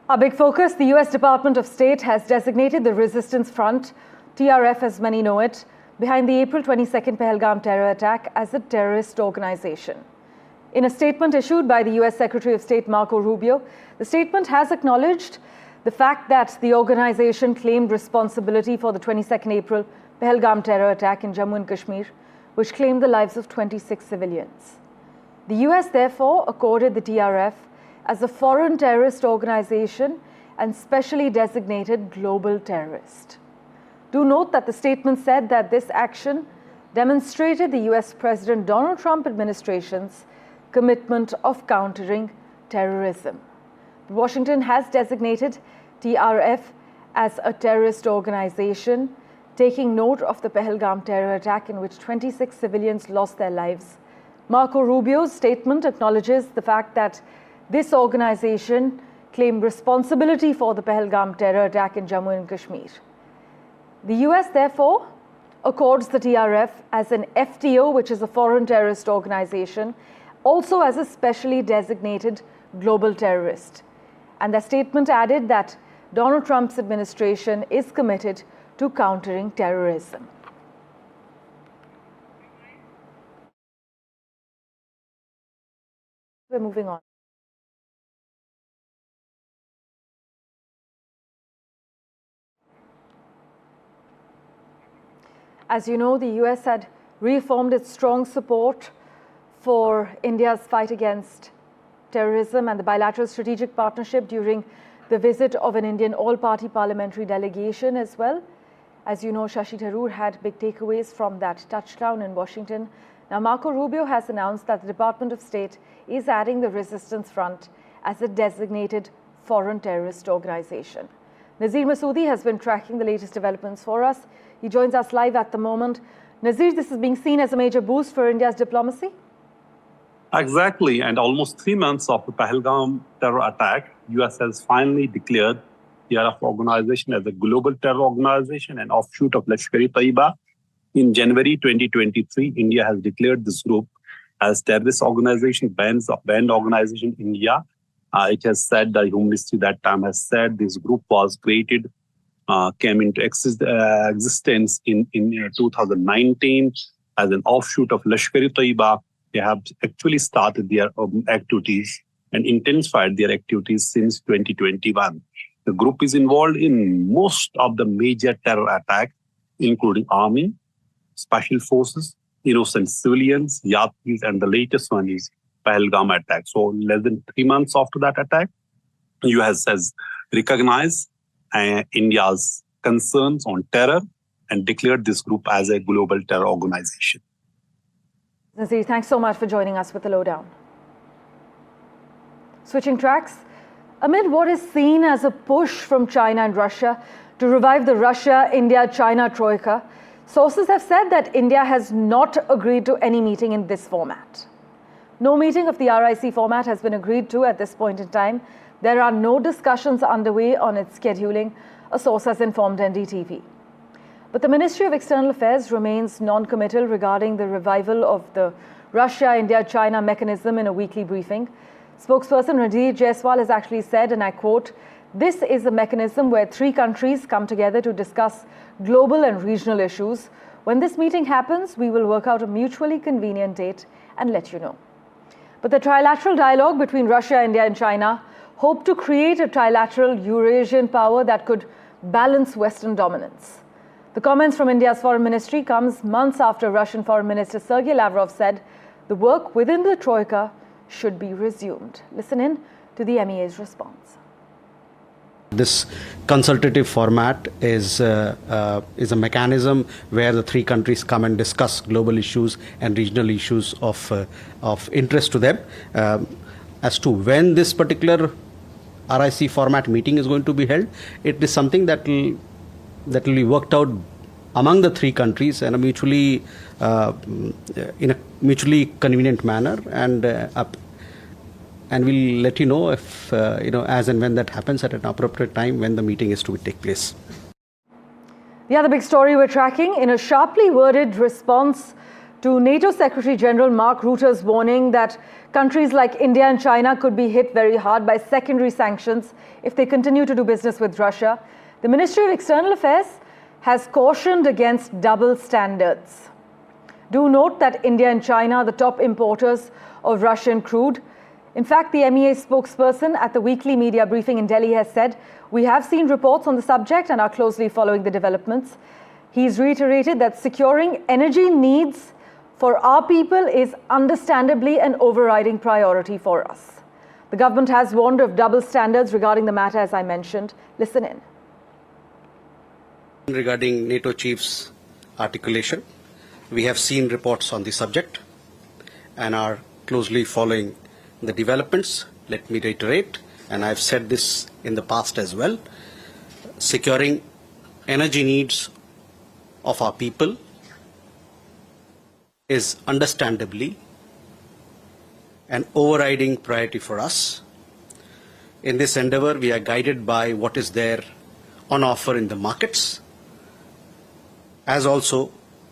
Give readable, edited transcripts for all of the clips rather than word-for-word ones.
Our big focus, the US Department of State has designated the Resistance Front, TRF as many know it, behind the April 22nd Pahalgam terror attack as a terrorist organization. In a statement issued by the US Secretary of State Marco Rubio, the statement has acknowledged the fact that the organization claimed responsibility for the 22nd April Pahalgam terror attack in Jammu and Kashmir, which claimed the lives of 26 civilians. The US therefore accorded the TRF as a foreign terrorist organization and specially designated global terrorist. Do note that the statement said that this action demonstrated the US President Donald Trump administration's commitment of countering terrorism. Washington has designated TRF as a terrorist organization, taking note of the Pahalgam terror attack in which 26 civilians lost their lives. Marco Rubio's statement acknowledges the fact that this organization claimed responsibility for the Pahalgam terror attack in Jammu and Kashmir. The US therefore accords the TRF as an FTO, which is a foreign terrorist organization, also as a specially designated global terrorist. And the statement added that Donald Trump's administration is committed to countering terrorism. We're moving on. As you know, the US had reaffirmed its strong support for India's fight against terrorism and the bilateral strategic partnership during the visit of an Indian all-party parliamentary delegation as well. As you know, Shashi Tharoor had big takeaways from that touchdown in Washington. Now, Marco Rubio has announced that the Department of State is adding the Resistance Front as a designated foreign terrorist organization. Nazir Masoodi has been tracking the latest developments for us. He joins us live at the moment. Nazir, this is being seen as a major boost for India's diplomacy? Exactly, and almost 3 months of the Pahalgam terror attack, US has finally declared the TRF organization as a global terror organization and offshoot of Lashkar-e-Taiba. In January 2023, India has declared this group as terrorist organization, banned organization in India. It has said, the Home Ministry that time has said this group was created, came into existence in 2019 as an offshoot of Lashkar-e-Taiba. They have actually started their activities and intensified their activities since 2021. The group is involved in most of the major terror attacks, including army, special forces, innocent civilians, yatris, and the latest one is Pahalgam attack. So less than 3 months after that attack, US has recognized India's concerns on terror and declared this group as a global terror organization. Nazir, thanks so much for joining us with the lowdown. Switching tracks, amid what is seen as a push from China and Russia to revive the Russia-India-China troika, sources have said that India has not agreed to any meeting in this format. No meeting of the RIC format has been agreed to at this point in time. There are no discussions underway on its scheduling, a source has informed NDTV. But the Ministry of External Affairs remains non-committal regarding the revival of the Russia-India-China mechanism in a weekly briefing. Spokesperson Ranjit Jaiswal has actually said, and I quote, "This is a mechanism where 3 countries come together to discuss global and regional issues. When this meeting happens, we will work out a mutually convenient date and let you know." But the trilateral dialogue between Russia, India and China hope to create a trilateral Eurasian power that could balance Western dominance. The comments from India's foreign ministry comes months after Russian Foreign Minister Sergei Lavrov said the work within the troika should be resumed. Listen in to the MEA's response. This consultative format is a mechanism where the 3 countries come and discuss global issues and regional issues of interest to them. As to when this particular RIC format meeting is going to be held, it is something that will be worked out among the 3 countries in a mutually convenient manner, and we'll let you know if as and when that happens at an appropriate time when the meeting is to take place. The other big story we're tracking, in a sharply worded response to NATO Secretary General Mark Rutte's warning that countries like India and China could be hit very hard by secondary sanctions if they continue to do business with Russia, the Ministry of External Affairs has cautioned against double standards. Do note that India and China are the top importers of Russian crude. In fact, the MEA spokesperson at the weekly media briefing in Delhi has said, "We have seen reports on the subject and are closely following the developments." He's reiterated that securing energy needs for our people is understandably an overriding priority for us. The government has warned of double standards regarding the matter, as I mentioned. Listen in. Regarding NATO chief's articulation, we have seen reports on the subject and are closely following the developments. Let me reiterate, and I've said this in the past as well, securing energy needs of our people is understandably an overriding priority for us. In this endeavor, we are guided by what is there on offer in the markets, as also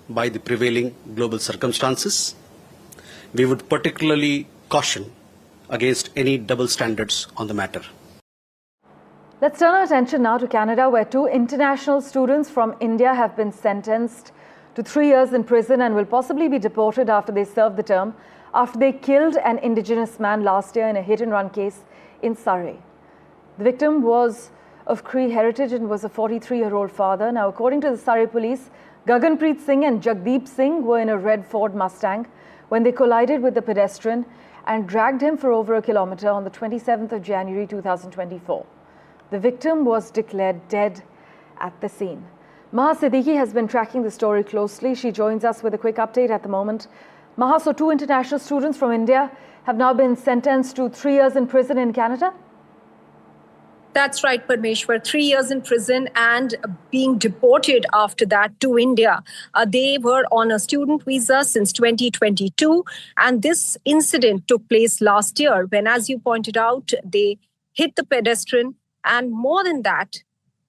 by the prevailing global circumstances. We would particularly caution against any double standards on the matter. Let's turn our attention now to Canada, where 2 international students from India have been sentenced to 3 years in prison and will possibly be deported after they serve the term after they killed an Indigenous man last year in a hit-and-run case in Surrey. The victim was of Cree heritage and was a 43-year-old father. Now, according to the Surrey police, Gaganpreet Singh and Jagdeep Singh were in a red Ford Mustang when they collided with the pedestrian and dragged him for over a kilometre on the 27th of January 2024. The victim was declared dead at the scene. Maha Siddiqui has been tracking the story closely. She joins us with a quick update at the moment. Maha, so 2 international students from India have now been sentenced to 3 years in prison in Canada? That's right, Parmeshwar. 3 years in prison and being deported after that to India. They were on a student visa since 2022. And this incident took place last year when, as you pointed out, they hit the pedestrian. And more than that,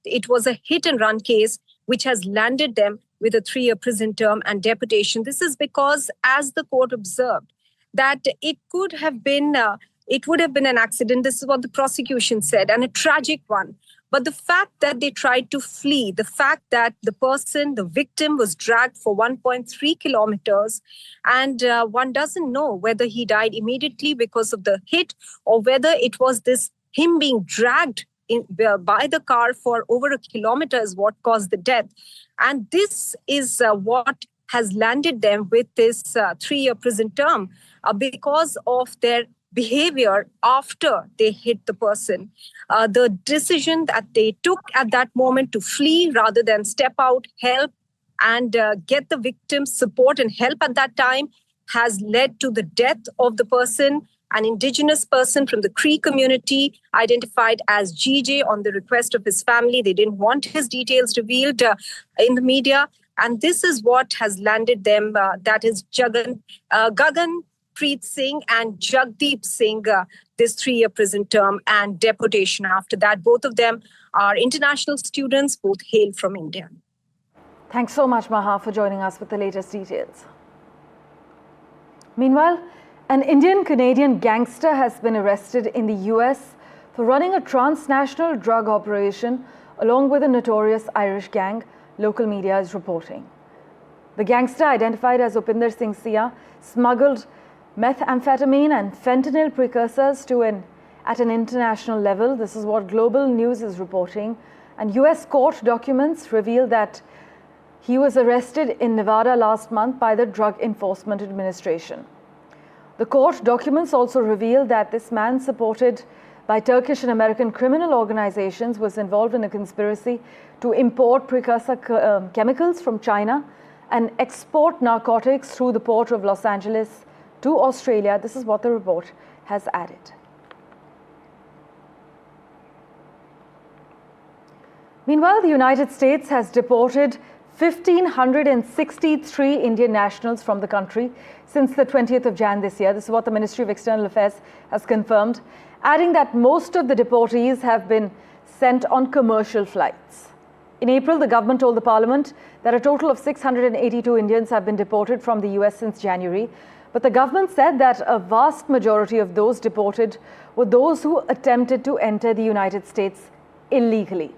it was a hit-and-run case which has landed them with a 3-year prison term and deportation. This is because, as the court observed, that it would have been an accident. This is what the prosecution said, and a tragic one. But the fact that they tried to flee, the fact that the victim was dragged for 1.3 kilometers, and one doesn't know whether he died immediately because of the hit or whether it was him being dragged by the car for over a kilometer is what caused the death. And this is what has landed them with this 3-year prison term because of their behavior after they hit the person. The decision that they took at that moment to flee rather than step out, help, and get the victim's support and help at that time has led to the death of the person, an Indigenous person from the Cree community, identified as GJ on the request of his family. They didn't want his details revealed in the media. And this is what has landed them, that is Gaganpreet Singh and Jagdeep Singh, this 3-year prison term and deportation after that. Both of them are international students, both hail from India. Thanks so much, Maha, for joining us with the latest details. Meanwhile, an Indian-Canadian gangster has been arrested in the US for running a transnational drug operation along with a notorious Irish gang, local media is reporting. The gangster, identified as Upinder Singh Sia, smuggled methamphetamine and fentanyl precursors at an international level. This is what Global News is reporting. And US court documents reveal that he was arrested in Nevada last month by the Drug Enforcement Administration. The court documents also reveal that this man, supported by Turkish and American criminal organizations, was involved in a conspiracy to import precursor chemicals from China and export narcotics through the port of Los Angeles to Australia. This is what the report has added. Meanwhile, the United States has deported 1,563 Indian nationals from the country since the 20th of Jan this year. This is what the Ministry of External Affairs has confirmed, adding that most of the deportees have been sent on commercial flights. In April, the government told the parliament that a total of 682 Indians have been deported from the US since January. But the government said that a vast majority of those deported were those who attempted to enter the United States illegally.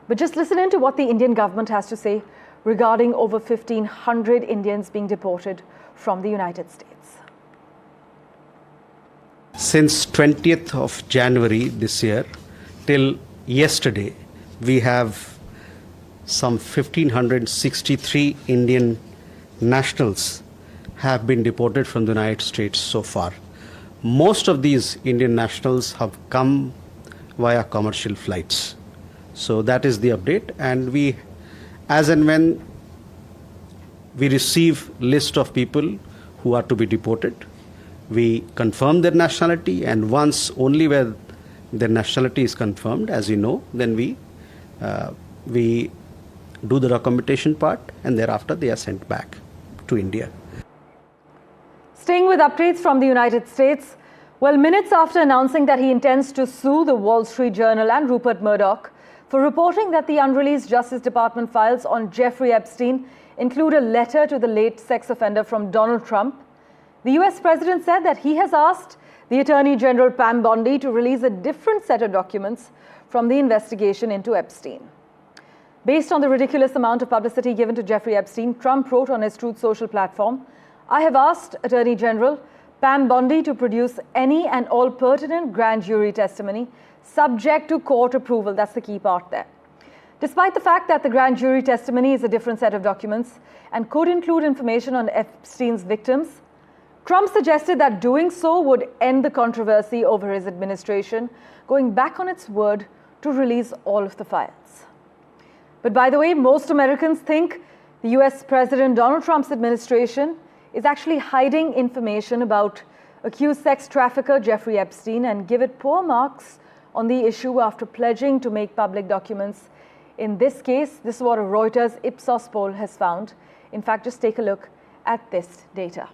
But just listen in to what the Indian government has to say regarding over 1,500 Indians being deported from the United States. Since 20th of January this year till yesterday, we have some 1,563 Indian nationals have been deported from the United States so far. Most of these Indian nationals have come via commercial flights. So that is the update, and we, as and when we receive list of people who are to be deported, we confirm their nationality, and once only where their nationality is confirmed, as you know, then we do the documentation part, and thereafter they are sent back to India. Staying with updates from the United States, well, minutes after announcing that he intends to sue the Wall Street Journal and Rupert Murdoch for reporting that the unreleased Justice Department files on Jeffrey Epstein include a letter to the late sex offender from Donald Trump, the US President said that he has asked the Attorney General Pam Bondi to release a different set of documents from the investigation into Epstein. Based on the ridiculous amount of publicity given to Jeffrey Epstein, Trump wrote on his Truth Social platform, "I have asked Attorney General Pam Bondi to produce any and all pertinent grand jury testimony subject to court approval." That's the key part there. Despite the fact that the grand jury testimony is a different set of documents and could include information on Epstein's victims, Trump suggested that doing so would end the controversy over his administration going back on its word to release all of the files. But by the way, most Americans think the US President Donald Trump's administration is actually hiding information about accused sex trafficker Jeffrey Epstein and give it poor marks on the issue after pledging to make public documents. In this case, this is what a Reuters Ipsos poll has found. In fact, just take a look at this data.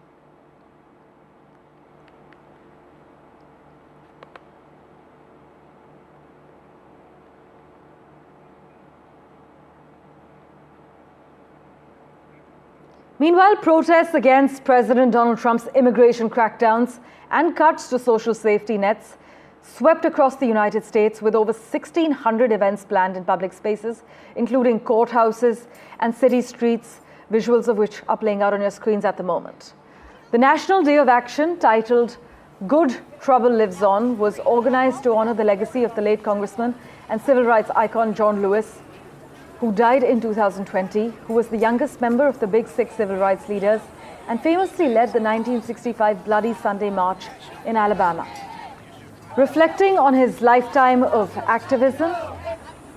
Meanwhile, protests against President Donald Trump's immigration crackdowns and cuts to social safety nets swept across the United States, with over 1,600 events planned in public spaces, including courthouses and city streets, visuals of which are playing out on your screens at the moment. The National Day of Action, titled "Good Trouble Lives On," was organized to honor the legacy of the late Congressman and civil rights icon John Lewis, who died in 2020, who was the youngest member of the Big Six civil rights leaders and famously led the 1965 Bloody Sunday March in Alabama. Reflecting on his lifetime of activism,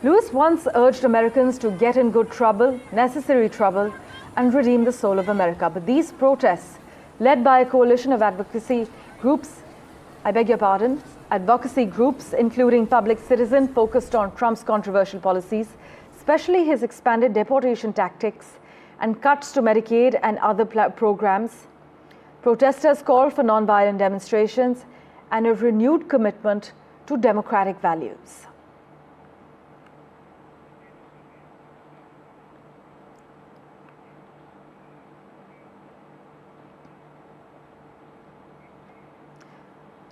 Lewis once urged Americans to get in good trouble, necessary trouble, and redeem the soul of America. But these protests, led by a coalition of advocacy groups, advocacy groups including Public Citizen, focused on Trump's controversial policies, especially his expanded deportation tactics and cuts to Medicaid and other programs. Protesters called for nonviolent demonstrations and a renewed commitment to democratic values.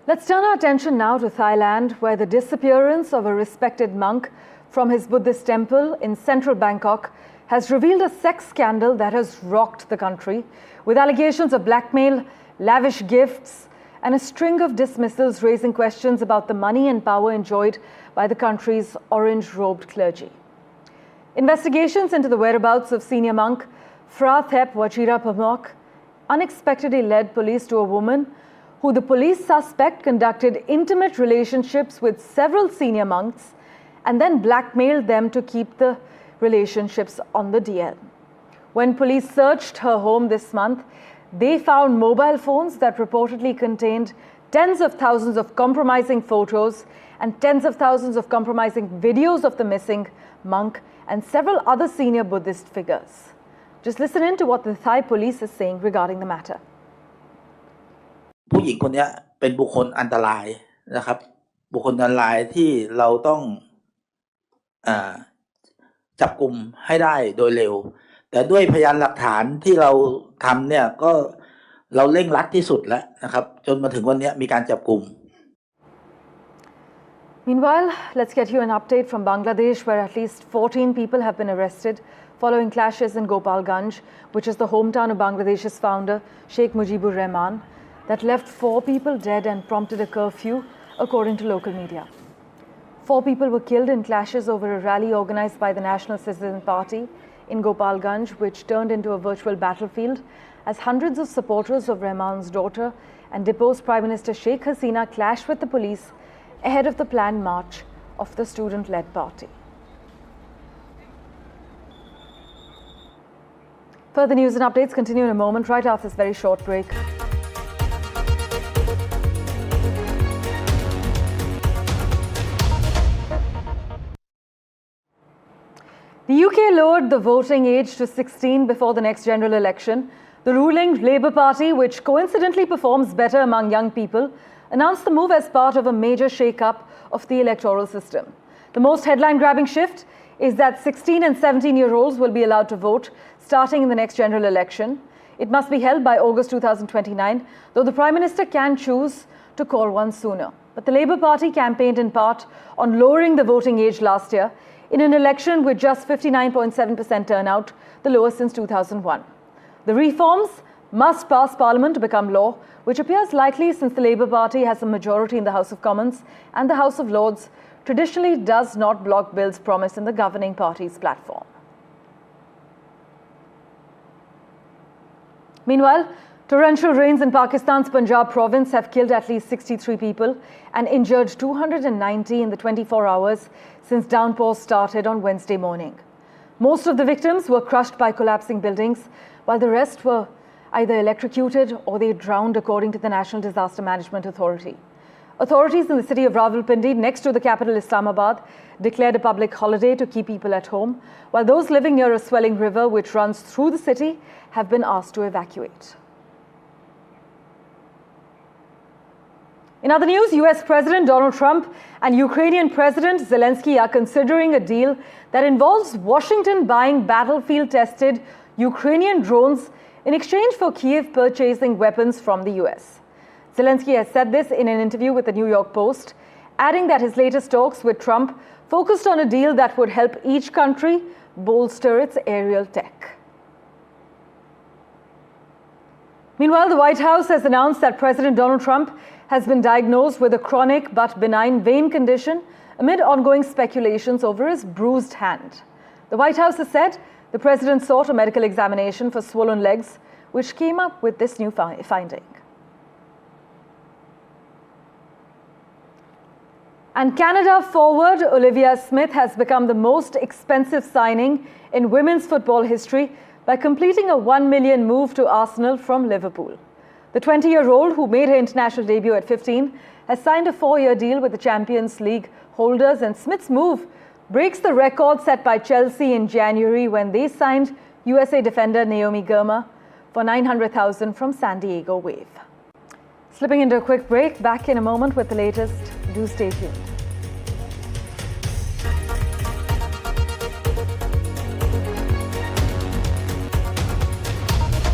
Let's turn our attention now to Thailand, where the disappearance of a respected monk from his Buddhist temple in central Bangkok has revealed a sex scandal that has rocked the country, with allegations of blackmail, lavish gifts, and a string of dismissals raising questions about the money and power enjoyed by the country's orange-robed clergy. Investigations into the whereabouts of senior monk Phra Thep Wajirapamok unexpectedly led police to a woman who the police suspect conducted intimate relationships with several senior monks and then blackmailed them to keep the relationships on the DL. When police searched her home this month, they found mobile phones that reportedly contained tens of thousands of compromising photos and tens of thousands of compromising videos of the missing monk and several other senior Buddhist figures. Just listen in to what the Thai police is saying regarding the matter. ผู้หญิงคนนี้เป็นบุคคลอันตรายนะครับบุคคลอันตรายที่เราต้อง จับกลุ่มให้ได้โดยเร็วแต่ด้วยพยานหลักฐานที่เราทำเนี่ยก็เราเร่งรัดที่สุดแล้วนะครับจนมาถึงวันนี้มีการจับกลุ่ม Meanwhile, let's get you an update from Bangladesh, where at least 14 people have been arrested following clashes in Gopalganj, which is the hometown of Bangladesh's founder, Sheikh Mujibur Rahman, that left 4 people dead and prompted a curfew, according to local media. 4 people were killed in clashes over a rally organized by the National Citizen Party in Gopalganj, which turned into a virtual battlefield as hundreds of supporters of Rahman's daughter and deposed Prime Minister Sheikh Hasina clashed with the police ahead of the planned march of the student-led party. Further news and updates continue in a moment, right after this very short break. The UK lowered the voting age to 16 before the next general election. The ruling Labour Party, which coincidentally performs better among young people, announced the move as part of a major shake-up of the electoral system. The most headline-grabbing shift is that 16 and 17-year-olds will be allowed to vote starting in the next general election. It must be held by August 2029, though the Prime Minister can choose to call one sooner. But the Labour Party campaigned in part on lowering the voting age last year in an election with just 59.7% turnout, the lowest since 2001. The reforms must pass Parliament to become law, which appears likely since the Labour Party has a majority in the House of Commons and the House of Lords traditionally does not block bills promised in the governing party's platform. Meanwhile, torrential rains in Pakistan's Punjab province have killed at least 63 people and injured 290 in the 24 hours since downpours started on Wednesday morning. Most of the victims were crushed by collapsing buildings, while the rest were either electrocuted or they drowned, according to the National Disaster Management Authority. Authorities in the city of Rawalpindi, next to the capital Islamabad, declared a public holiday to keep people at home, while those living near a swelling river which runs through the city have been asked to evacuate. In other news, US President Donald Trump and Ukrainian President Zelensky are considering a deal that involves Washington buying battlefield-tested Ukrainian drones in exchange for Kyiv purchasing weapons from the US. Zelensky has said this in an interview with the New York Post, adding that his latest talks with Trump focused on a deal that would help each country bolster its aerial tech. Meanwhile, the White House has announced that President Donald Trump has been diagnosed with a chronic but benign vein condition amid ongoing speculations over his bruised hand. The White House has said the president sought a medical examination for swollen legs, which came up with this new finding. And Canada forward Olivia Smith has become the most expensive signing in women's football history by completing a $1 million move to Arsenal from Liverpool. The 20-year-old, who made her international debut at 15, has signed a 4-year deal with the Champions League holders, and Smith's move breaks the record set by Chelsea in January when they signed USA defender Naomi Girma for $900,000 from San Diego Wave. Slipping into a quick break, back in a moment with the latest. Do stay tuned.